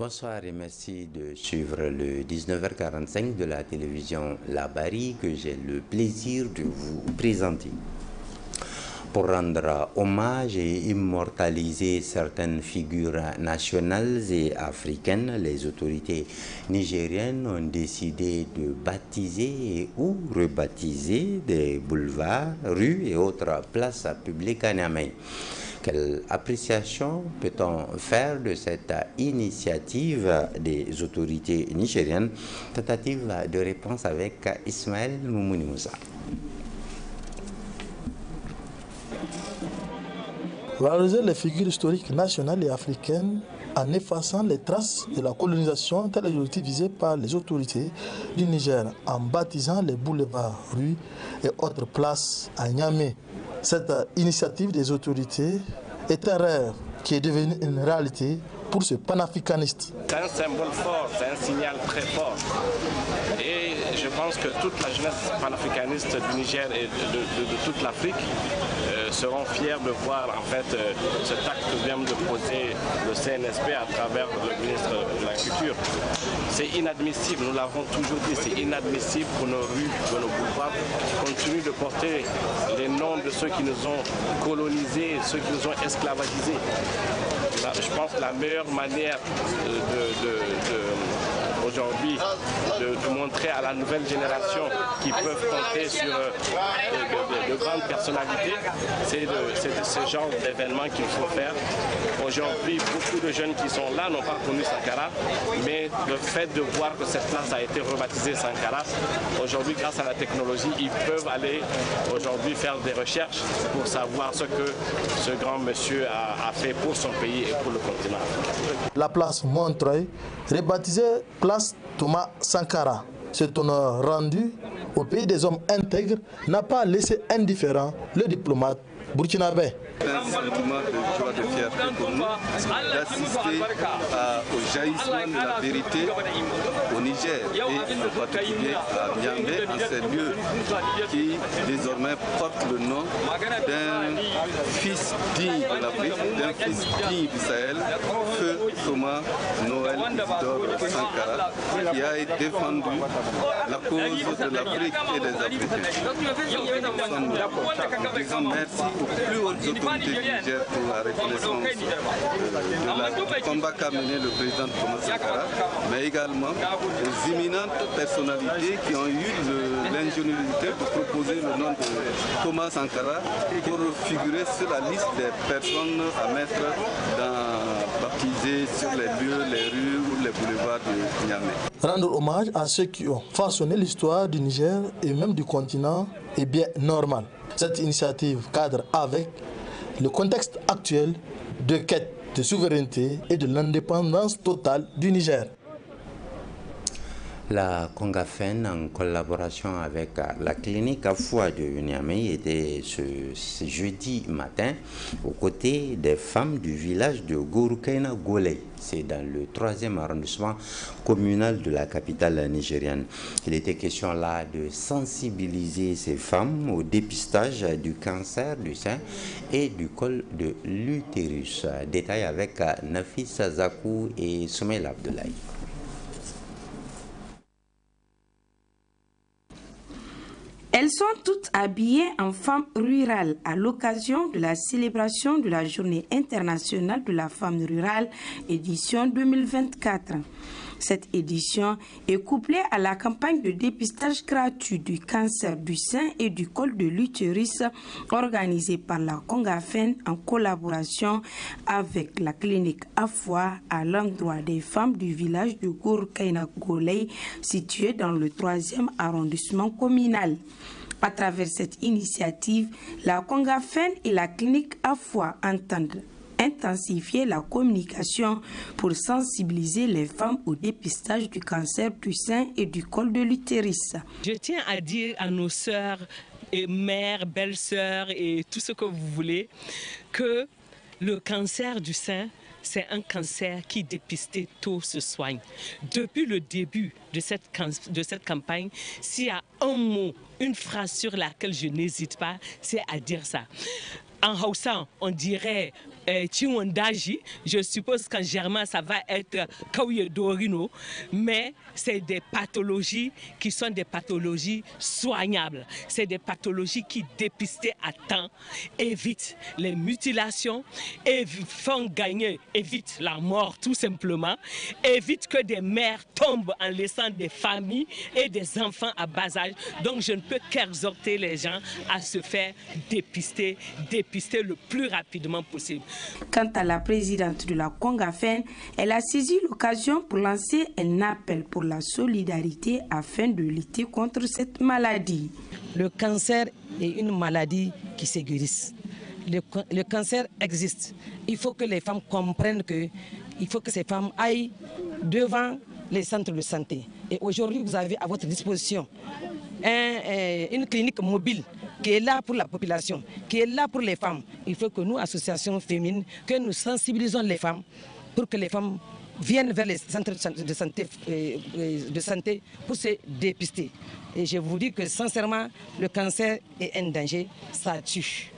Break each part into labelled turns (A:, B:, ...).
A: Bonsoir et merci de suivre le 19h45 de la télévision La Barry que j'ai le plaisir de vous présenter. Pour rendre hommage et immortaliser certaines figures nationales et africaines, les autorités nigériennes ont décidé de baptiser ou rebaptiser des boulevards, rues et autres places publiques à Niamey. Quelle appréciation peut-on faire de cette initiative des autorités nigériennes? Tentative de réponse avec Ismaël Moumouni Moussa.
B: Valoriser les figures historiques nationales et africaines en effaçant les traces de la colonisation telle l'objectif visé par les autorités du Niger en baptisant les boulevards, rues et autres places à Niamey. Cette initiative des autorités est un rêve qui est devenu une réalité pour ce panafricaniste.
C: C'est un symbole fort, c'est un signal très fort. Et je pense que toute la jeunesse panafricaniste du Niger et de toute l'Afrique seront fiers de voir en fait cet acte que vient de poser le CNSP à travers le ministre de la Culture. C'est inadmissible, nous l'avons toujours dit, c'est inadmissible pour nos rues, pour nos boulevards, continuent de porter les noms de ceux qui nous ont colonisés, ceux qui nous ont esclavagisés. Là, je pense que la meilleure manière aujourd'hui de montrer à la nouvelle génération qui peuvent compter sur de grandes personnalités, c'est de ce genre d'événements qu'il faut faire. Aujourd'hui, beaucoup de jeunes qui sont là n'ont pas connu Sankara, mais le fait de voir que cette place a été rebaptisée Sankara, aujourd'hui, grâce à la technologie, ils peuvent aller aujourd'hui faire des recherches pour savoir ce que ce grand monsieur a fait pour son pays et pour le continent africain.
B: La place Montreuil, rebaptisée place Thomas Sankara, cet honneur rendu au pays des hommes intègres n'a pas laissé indifférent le diplomate burkinabé.
D: C'est un sentiment de joie, de fierté pour nous d'assister au jaillissement de la vérité au Niger et en particulier à Niamey, en ces lieux qui désormais portent le nom d'un fils digne de l'Afrique, d'un fils digne du Sahel, feu Thomas Noël Isidore Sankara, qui a défendu la cause de l'Afrique et des Africains. Nous disons merci aux plus hautes autorités du Niger pour la reconnaissance du combat qu'a mené le président Thomas Sankara, mais également aux imminentes personnalités qui ont eu l'ingéniosité de proposer le nom de Thomas Sankara pour figurer sur la liste des personnes à mettre baptisées sur les lieux, les rues ou les boulevards de Niamey.
B: Rendre hommage à ceux qui ont façonné l'histoire du Niger et même du continent est bien normal. Cette initiative cadre avec le contexte actuel de quête de souveraineté et de l'indépendance totale du Niger.
A: La Congafen, en collaboration avec la clinique Afwa de Niamey, était ce jeudi matin aux côtés des femmes du village de Gorukaina Goley. C'est dans le 3e arrondissement communal de la capitale nigérienne. Il était question là de sensibiliser ces femmes au dépistage du cancer du sein et du col de l'utérus. Détail avec Nafis Zakou et Soumaïla Abdoulaye.
E: Elles sont toutes habillées en femmes rurales à l'occasion de la célébration de la Journée internationale de la femme rurale, édition 2024. Cette édition est couplée à la campagne de dépistage gratuit du cancer du sein et du col de l'utérus organisée par la Congafen en collaboration avec la clinique Afwa à l'endroit des femmes du village de Gorukaina Goley situé dans le 3e arrondissement communal. À travers cette initiative, la Congafen et la clinique Afwa entendent intensifier la communication pour sensibiliser les femmes au dépistage du cancer du sein et du col de l'utérus.
F: Je tiens à dire à nos sœurs et mères, belles-sœurs et tout ce que vous voulez que le cancer du sein, c'est un cancer qui, dépisté tôt, se soigne. Depuis le début de cette campagne, s'il y a un mot, une phrase sur laquelle je n'hésite pas, c'est à dire ça. En Hausa, on dirait ciwon daji. Je suppose qu'en germain, ça va être kauye dorino, mais c'est des pathologies qui sont des pathologies soignables. C'est des pathologies qui, dépistées à temps, évitent les mutilations, font gagner, évitent la mort tout simplement, évitent que des mères tombent en laissant des familles et des enfants à bas âge. Donc je ne peux qu'exhorter les gens à se faire dépister le plus rapidement possible.
E: Quant à la présidente de la Congafen, elle a saisi l'occasion pour lancer un appel pour la solidarité afin de lutter contre cette maladie.
G: Le cancer est une maladie qui se guérisse. Le cancer existe. Il faut que les femmes comprennent il faut que ces femmes aillent devant les centres de santé. Et aujourd'hui, vous avez à votre disposition une clinique mobile qui est là pour la population, qui est là pour les femmes. Il faut que nous, associations féminines, que nous sensibilisons les femmes pour que les femmes viennent vers les centres de santé pour se dépister. Et je vous dis que sincèrement, le cancer est un danger, ça tue.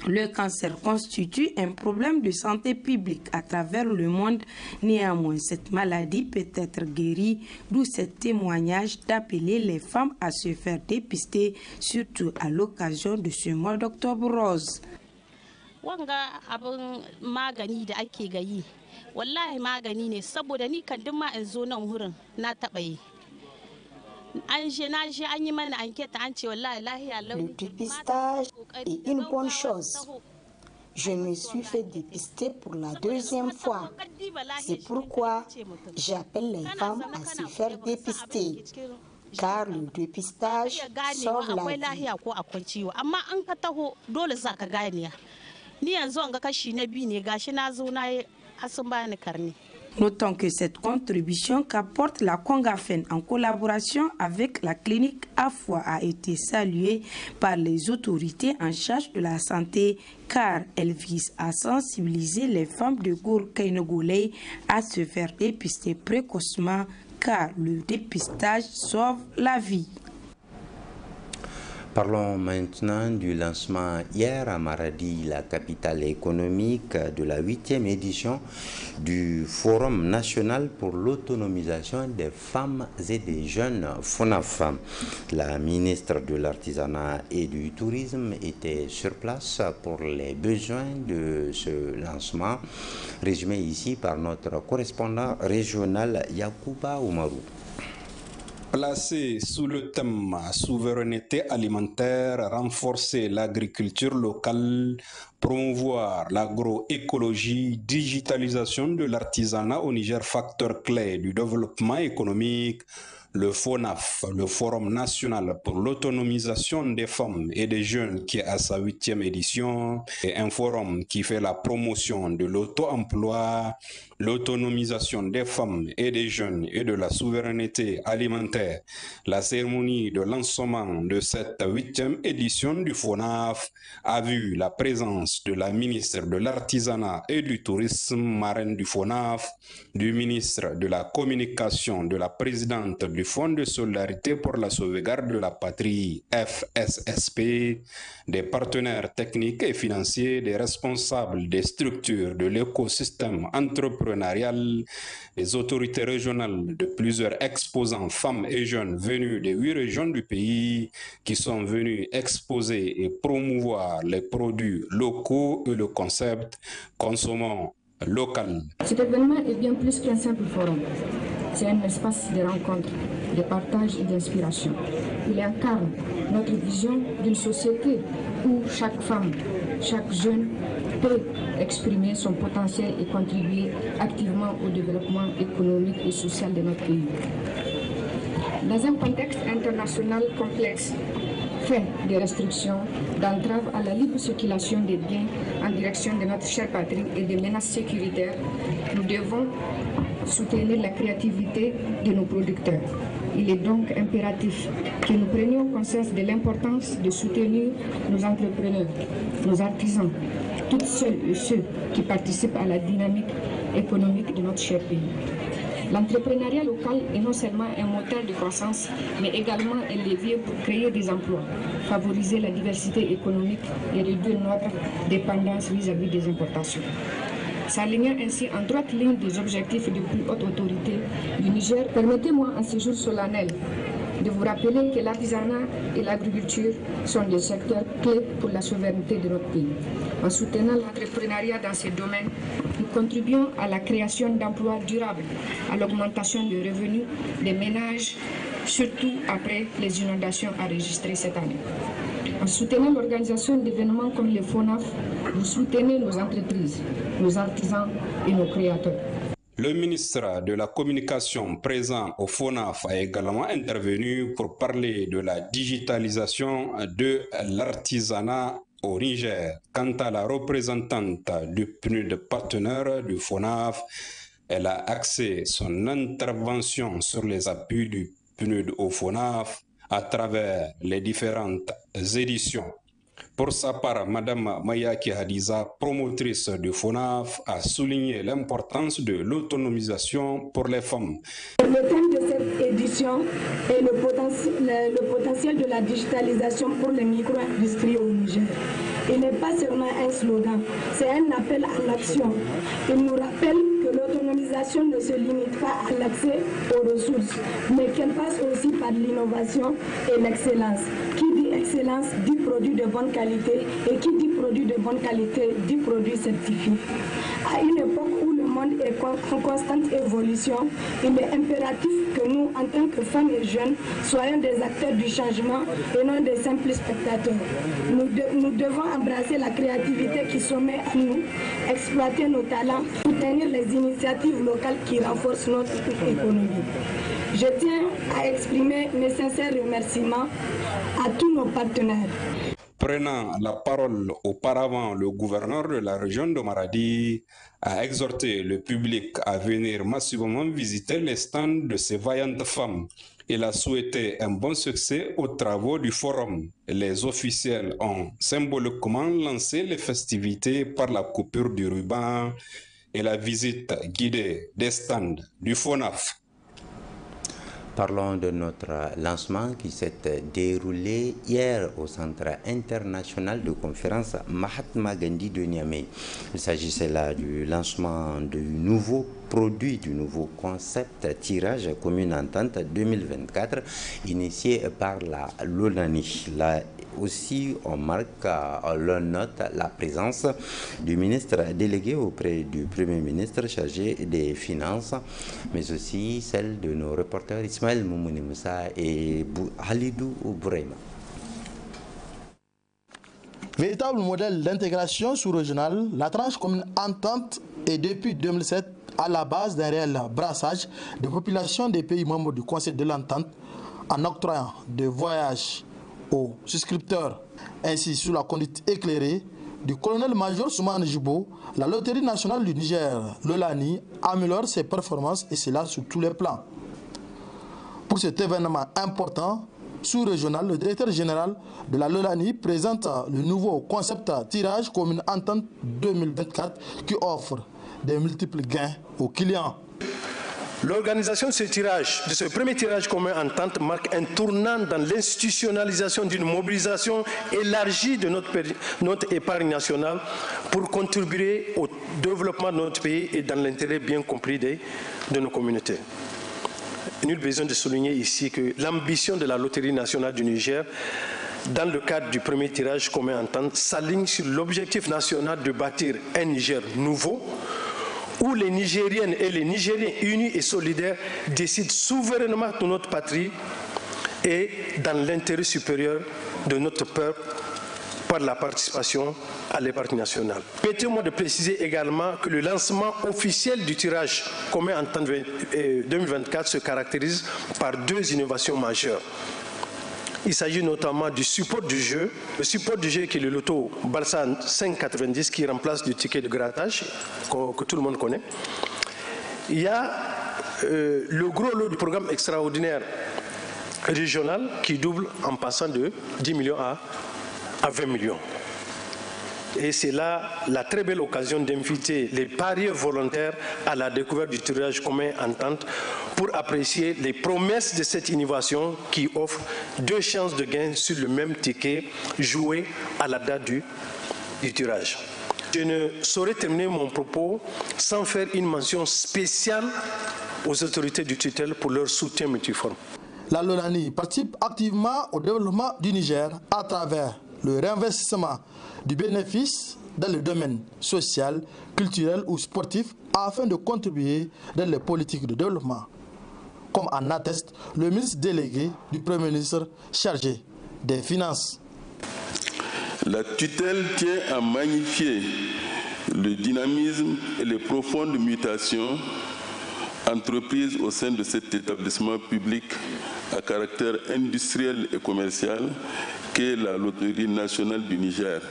E: Le cancer constitue un problème de santé publique à travers le monde. Néanmoins, cette maladie peut être guérie, d'où ce témoignage d'appeler les femmes à se faire dépister, surtout à l'occasion de ce mois d'octobre rose.
H: Wanga abin magani da ake gayi wallahi magani ne saboda ni kan duk ma in zo nan hurin na taba yi.
I: Le dépistage est une bonne chose. Je me suis fait dépister pour la deuxième fois. C'est pourquoi j'appelle les femmes à se faire dépister. Car le dépistage sauve la vie.
E: Notons que cette contribution qu'apporte la Congafen en collaboration avec la clinique Afwa a été saluée par les autorités en charge de la santé car elle vise à sensibiliser les femmes de Gour-Kainogolei à se faire dépister précocement car le dépistage sauve la vie.
A: Parlons maintenant du lancement hier à Maradi, la capitale économique, de la 8e édition du Forum national pour l'autonomisation des femmes et des jeunes FONAF. La ministre de l'Artisanat et du Tourisme était sur place pour les besoins de ce lancement, résumé ici par notre correspondant régional Yacouba Oumarou.
J: Placé sous le thème souveraineté alimentaire, renforcer l'agriculture locale, promouvoir l'agroécologie, digitalisation de l'artisanat au Niger, facteur clé du développement économique, le FONAF, le Forum national pour l'autonomisation des femmes et des jeunes qui est à sa 8e édition, est un forum qui fait la promotion de l'auto-emploi, l'autonomisation des femmes et des jeunes et de la souveraineté alimentaire. La cérémonie de lancement de cette 8e édition du FONAF a vu la présence de la ministre de l'Artisanat et du Tourisme, marraine du FONAF, du ministre de la Communication, de la présidente du Fonds de solidarité pour la sauvegarde de la patrie, FSSP, des partenaires techniques et financiers, des responsables des structures de l'écosystème entrepreneurial, des autorités régionales, de plusieurs exposants femmes et jeunes venus des 8 régions du pays qui sont venus exposer et promouvoir les produits locaux et le concept « Consommons local ».
K: Cet événement est bien plus qu'un simple forum. C'est un espace de rencontre, de partage et d'inspiration. Il incarne notre vision d'une société où chaque femme, chaque jeune peut exprimer son potentiel et contribuer activement au développement économique et social de notre pays. Dans un contexte international complexe, fait de restrictions, d'entraves à la libre circulation des biens en direction de notre chère patrie et des menaces sécuritaires, nous devons soutenir la créativité de nos producteurs. Il est donc impératif que nous prenions conscience de l'importance de soutenir nos entrepreneurs, nos artisans, toutes celles et ceux qui participent à la dynamique économique de notre cher pays. L'entrepreneuriat local est non seulement un moteur de croissance, mais également un levier pour créer des emplois, favoriser la diversité économique et réduire notre dépendance vis-à-vis des importations. S'alignant ainsi en droite ligne des objectifs de plus haute autorité du Niger, permettez-moi en ce jour solennel de vous rappeler que l'artisanat et l'agriculture sont des secteurs clés pour la souveraineté de notre pays. En soutenant l'entrepreneuriat dans ces domaines, nous contribuons à la création d'emplois durables, à l'augmentation des revenus des ménages, surtout après les inondations enregistrées cette année. En soutenant l'organisation d'événements comme le FONAF, vous soutenez nos entreprises, nos artisans et nos créateurs.
J: Le ministre de la Communication présent au FONAF a également intervenu pour parler de la digitalisation de l'artisanat au Niger. Quant à la représentante du PNUD partenaire du FONAF, elle a axé son intervention sur les appuis du PNUD au FONAF à travers les différentes éditions. Pour sa part, Mme Mayaki Hadiza, promotrice du FONAF, a souligné l'importance de l'autonomisation pour les femmes.
L: Le thème de cette édition est le potentiel de la digitalisation pour les micro-industries au Niger. Il n'est pas seulement un slogan, c'est un appel à l'action. Il nous rappelle que l'autonomisation ne se limite pas à l'accès aux ressources, mais qu'elle passe aussi par l'innovation et l'excellence. Qui dit excellence dit produit de bonne qualité, et qui dit produit de bonne qualité dit produit certifié. À une époque où le monde est en constante évolution, il est impératif que nous, en tant que femmes et jeunes, soyons des acteurs du changement et non des simples spectateurs. Nous devons embrasser la créativité qui sommet à nous, exploiter nos talents, soutenir les initiatives locales qui renforcent notre économie. Je tiens à exprimer mes sincères remerciements à tous nos partenaires.
J: Prenant la parole auparavant, le gouverneur de la région de Maradi a exhorté le public à venir massivement visiter les stands de ces vaillantes femmes. Il a souhaité un bon succès aux travaux du forum. Les officiels ont symboliquement lancé les festivités par la coupure du ruban et la visite guidée des stands du FONAF.
A: Parlons de notre lancement qui s'est déroulé hier au Centre international de conférence Mahatma Gandhi de Niamey. Il s'agissait là du lancement du nouveau produit, du nouveau concept tirage commune entente 2024 initié par la LONANI. Là aussi, on marque, on note la présence du ministre délégué auprès du Premier ministre chargé des Finances, mais aussi celle de nos reporters Ismaël Moumouni Moussa et Halidou Bourema.
B: Véritable modèle d'intégration sous-régionale, la tranche commune entente est depuis 2007 à la base d'un réel brassage de populations des pays membres du Conseil de l'entente en octroyant des voyages aux souscripteurs. Ainsi, sous la conduite éclairée du colonel-major Soumane Jibo, la Loterie nationale du Niger, LONANI, améliore ses performances et cela sur tous les plans. Pour cet événement important sous-régional, le directeur général de la LONANI présente le nouveau concept tirage commune entente 2024 qui offre des multiples gains aux clients.
M: L'organisation de ce premier tirage commun entente marque un tournant dans l'institutionnalisation d'une mobilisation élargie de notre épargne nationale pour contribuer au développement de notre pays et dans l'intérêt bien compris de nos communautés. Nul besoin de souligner ici que l'ambition de la Loterie nationale du Niger, dans le cadre du premier tirage commun entente, s'aligne sur l'objectif national de bâtir un Niger nouveau, où les Nigériennes et les Nigériens unis et solidaires décident souverainement de notre patrie et dans l'intérêt supérieur de notre peuple par la participation à l'épargne nationale. Permettez-moi de préciser également que le lancement officiel du tirage commun entente 2024 se caractérise par deux innovations majeures. Il s'agit notamment du support du jeu. Le support du jeu qui est le loto Balsa 5,90 qui remplace le ticket de grattage que tout le monde connaît. Il y a le gros lot du programme extraordinaire régional qui double en passant de 10 millions à 20 millions. Et c'est là la très belle occasion d'inviter les parieurs volontaires à la découverte du tirage commun entente pour apprécier les promesses de cette innovation qui offre 2 chances de gain sur le même ticket joué à la date du tirage. Je ne saurais terminer mon propos sans faire une mention spéciale aux autorités du tutelle pour leur soutien multiforme.
B: La LONANI participe activement au développement du Niger à travers le réinvestissement du bénéfice dans le domaine social, culturel ou sportif afin de contribuer dans les politiques de développement, comme en atteste le ministre délégué du Premier ministre chargé des Finances.
N: La tutelle tient à magnifier le dynamisme et les profondes mutations entreprises au sein de cet établissement public à caractère industriel et commercial qu'est la Loterie nationale du Niger,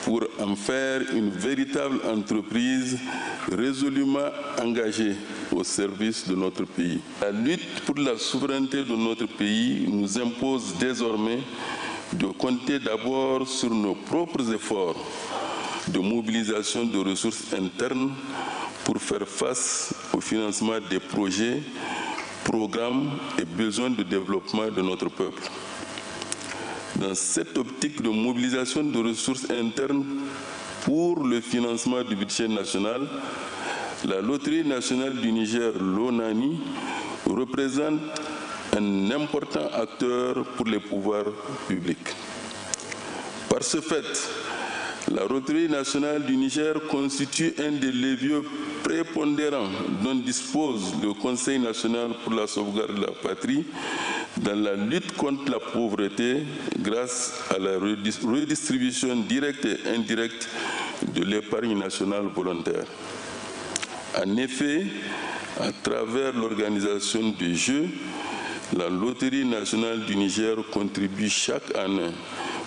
N: pour en faire une véritable entreprise résolument engagée au service de notre pays. La lutte pour la souveraineté de notre pays nous impose désormais de compter d'abord sur nos propres efforts de mobilisation de ressources internes pour faire face au financement des projets, programmes et besoins de développement de notre peuple. Dans cette optique de mobilisation de ressources internes pour le financement du budget national, la Loterie nationale du Niger, LONANI, représente un important acteur pour les pouvoirs publics. Par ce fait, la Loterie nationale du Niger constitue un des leviers prépondérants dont dispose le Conseil national pour la sauvegarde de la patrie dans la lutte contre la pauvreté grâce à la redistribution directe et indirecte de l'épargne nationale volontaire. En effet, à travers l'organisation des Jeux, la Loterie nationale du Niger contribue chaque année,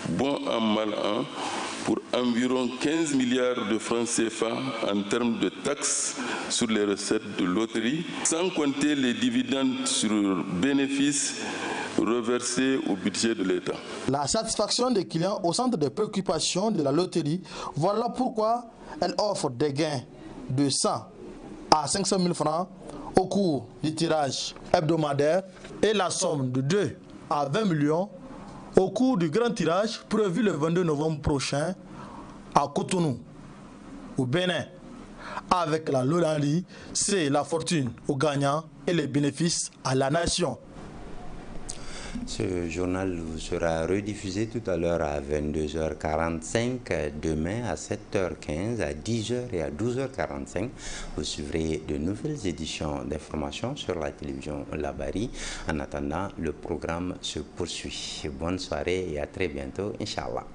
N: bon an mal an, pour environ 15 milliards de francs CFA en termes de taxes sur les recettes de loterie, sans compter les dividendes sur bénéfices reversés au budget de l'État.
B: La satisfaction des clients au centre de préoccupation de la loterie, voilà pourquoi elle offre des gains de 100 à 500 000 francs au cours du tirage hebdomadaire et la somme de 2 à 20 millions au cours du grand tirage prévu le 22 novembre prochain à Cotonou, au Bénin. Avec la LONANI, c'est la fortune aux gagnants et les bénéfices à la nation.
A: Ce journal vous sera rediffusé tout à l'heure à 22h45, demain à 7h15, à 10h et à 12h45. Vous suivrez de nouvelles éditions d'informations sur la télévision Labari. En attendant, le programme se poursuit. Bonne soirée et à très bientôt, Inch'Allah.